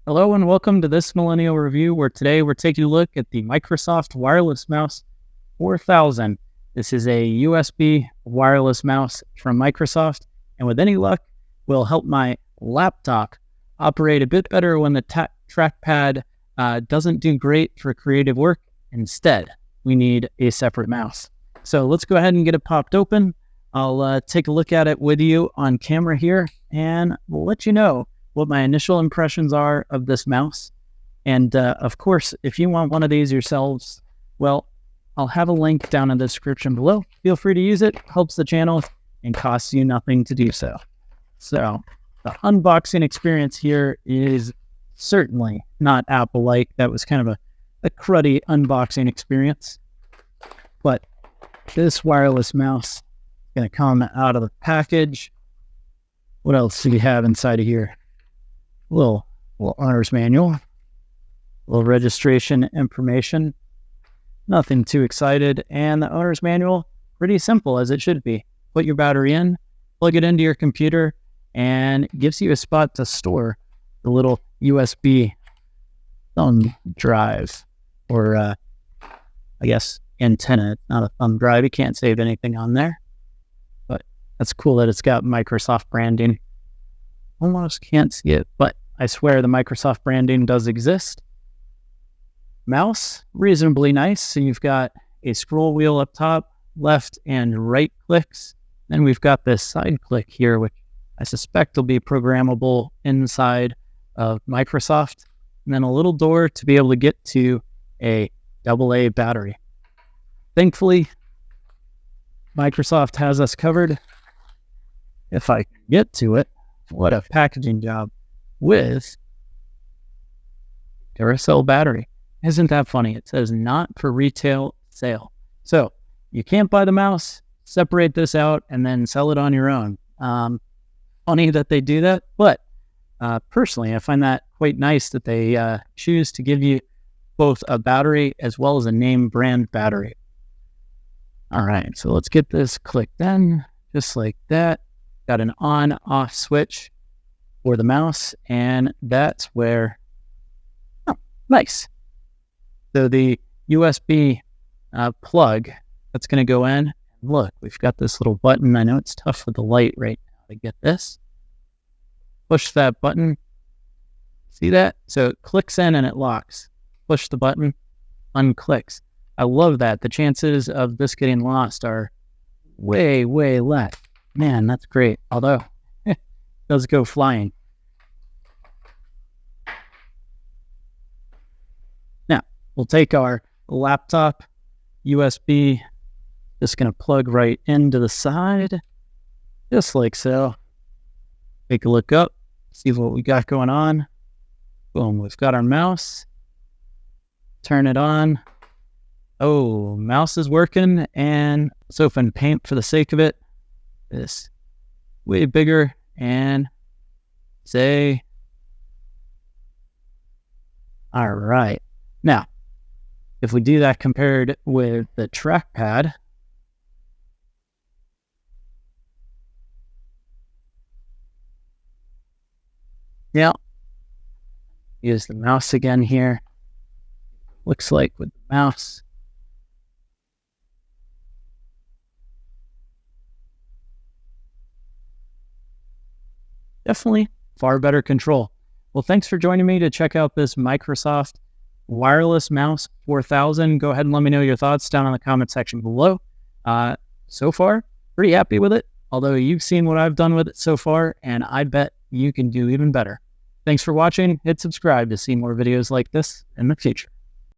Hello and welcome to this Millennial Review, where today we're taking a look at the Microsoft Wireless Mouse 4000. This is a USB wireless mouse from Microsoft, and with any luck, will help my laptop operate a bit better when the trackpad doesn't do great for creative work. Instead, we need a separate mouse. So let's go ahead and get it popped open. I'll take a look at it with you on camera here, and we'll let you know what my initial impressions are of this mouse. And of course, if you want one of these yourselves, well, I'll have a link down in the description below. Feel free to use it. Helps the channel and costs you nothing to do so. So the unboxing experience here is certainly not Apple-like. That was kind of a cruddy unboxing experience. But this wireless mouse is going to come out of the package. What else do we have inside of here? Little owner's manual, little registration information, nothing too excited. And the owner's manual, pretty simple as it should be. Put your battery in, plug it into your computer, and it gives you a spot to store the little USB thumb drive, or I guess antenna, not a thumb drive. You can't save anything on there, but that's cool that it's got Microsoft branding. Almost can't see it, but I swear the Microsoft branding does exist. Mouse, reasonably nice. So you've got a scroll wheel up top, left and right clicks. Then we've got this side click here, which I suspect will be programmable inside of Microsoft. And then a little door to be able to get to a AA battery. Thankfully, Microsoft has us covered. If I can get to it, what a packaging job, with Duracell battery. Isn't that funny? It says not for retail sale. So you can't buy the mouse, separate this out, and then sell it on your own. Funny that they do that, but personally, I find that quite nice that they choose to give you both a battery as well as a name brand battery. All right, so let's get this clicked in, just like that. Got an on-off switch for the mouse, and that's where, oh, nice. So the USB plug that's going to go in. Look, we've got this little button. I know it's tough with the light right now to get this. Push that button. See that? So it clicks in and it locks. Push the button, unclicks. I love that. The chances of this getting lost are way, way less. Man, that's great. Although, it does go flying. Now, we'll take our laptop USB, just going to plug right into the side, just like so. Take a look up, see what we got going on. Boom, we've got our mouse. Turn it on. Oh, mouse is working, and let's open Paint for the sake of it. This way bigger, and say, all right. Now, if we do that compared with the trackpad, yeah, use the mouse again here. Looks like with the mouse, definitely far better control. Well, thanks for joining me to check out this Microsoft Wireless Mouse 4000. Go ahead and let me know your thoughts down in the comment section below. So far, pretty happy with it, although you've seen what I've done with it so far, and I bet you can do even better. Thanks for watching. Hit subscribe to see more videos like this in the future.